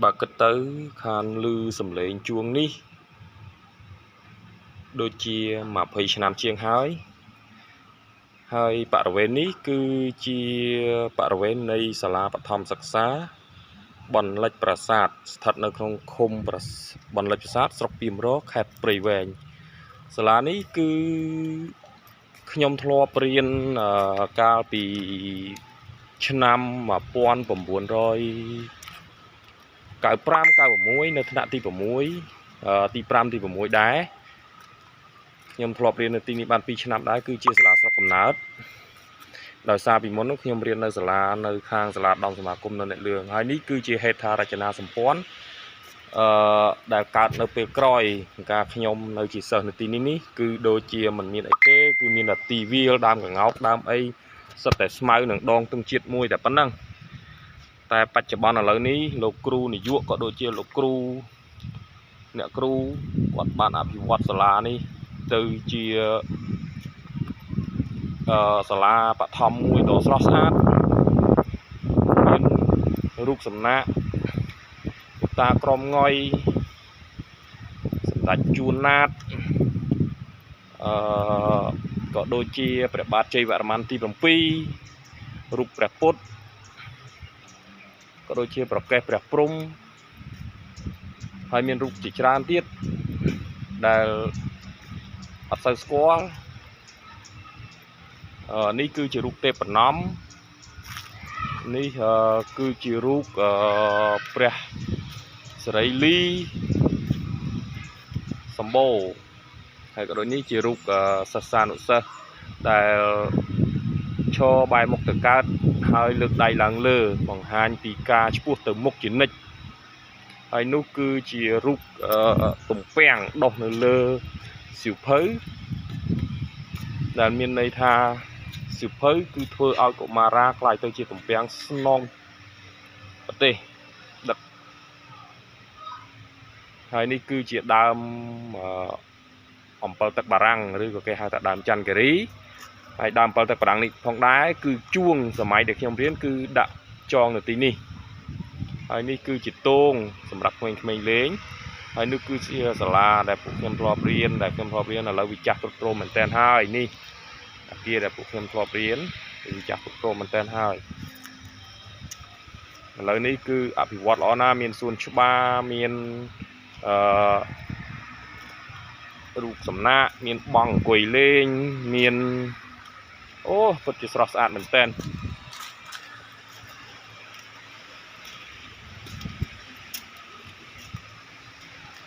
bà kết tới khan lư sầm lệnh chuông ní đôi chia mà phơi nam chiêng hơi bà ven ní cứ chia bà ven này sala bát thom sắc xá bòn lệchประสาท thậtនៅក្នុងឃុំបនលិចប្រាសាទស្រុកពីមរកខេត្តព្រៃវែងសាលានេះគឺខ្ញុំធ្លាប់រៀនកាលពីឆ្នាំ1995 96នៅថ្នាក់ទី6ទី5ទី6ដែរខ្ញុំធ្លាប់រៀននៅទីនេះបាន2ឆ្នាំដែរគឺជាសាលាស្រុកកំណើតដោយសារពីមុននោះខ្ញុំរៀននៅសាលានៅខាងសាលាដំសមាគមនៅអ្នកលឿងហើយនេះគឺជាហេដ្ឋារចនាសម្ព័ន្ធដែលកើតនៅពេលក្រោយការខ្ញុំនៅជាសិស្សនៅទីនេះគឺដូចជាមិនមានអីទេគឺមានតែទីវាលដើមកង្កោកដើមអីសុទ្ធតែស្មៅនឹងដងទង់ជាតិមួយតែប៉ុណ្ណឹងតែបច្ចុប្បន្នឥឡូវនេះលោកគ្រូនាយកក៏ដូចជាលោកគ្រូអ្នកគ្រូគាត់បានអភិវឌ្ឍសាលានេះទៅជាសាលាបឋមមួយដ៏ស្រស់ស្អាតមានរូបសំណាកតាក្រមងយសម្ដេចជួនណាតក៏ដូចជាព្រះបាទជ័យវរ្ម័នទី7រូបព្រះពុទ្ធក៏ដូចជាប្រកេះព្រះព្រំហើយមានរូបជាច្រើនទៀតដែលអត់សូវស្គាល់នេះគឺជារូបទេពនំនេះគឺជារូបព្រះសិរីលីសម្បូរហើយក៏ដូចនេះជារូបសិស្សានុសិស្សដែលឈរបែរមុខទៅកើតហើយលើកដៃឡើងលើបង្ហាញពីការឆ្ពោះទៅមុខជានិច្ចហើយនោះគឺជារូបទំពាំងដុះនៅលើសៀវភៅដែលមានន័យថាសៀវភៅគឺធ្វើឲ្យកុមារាខ្លាយទៅជាទំពាំងស្នងប្រទេសដឹកហើយនេះគឺជាដើមអំពិលទឹកបារាំងឬក៏គេហៅថាដើមច័ន្ទគិរីហើយដើមអំពិលទឹកបារាំងនេះផងដែរគឺជួងសម័យដែលខ្ញុំរៀនគឺដាក់ចងនៅទីនេះហើយនេះគឺជាតងសម្រាប់ក្មេងៗលេងហើយនេះគឺជាសាលាដែលពួកខ្ញុំធ្លាប់រៀនឥឡូវវាចាស់ទ្រុឌទ្រោមមែនតើហើយនេះអាគារដែលពួកខ្ញុំធ្លាប់រៀនវាចាស់ទ្រុឌទ្រោមមែនតើហើយឥឡូវនេះគឺអភិវឌ្ឍល្អណាស់មានសួនច្បារមានរូបសំណាកមានបង់អង្គុយលេងមានអូពិតជាស្រស់ស្អាតមែនតើ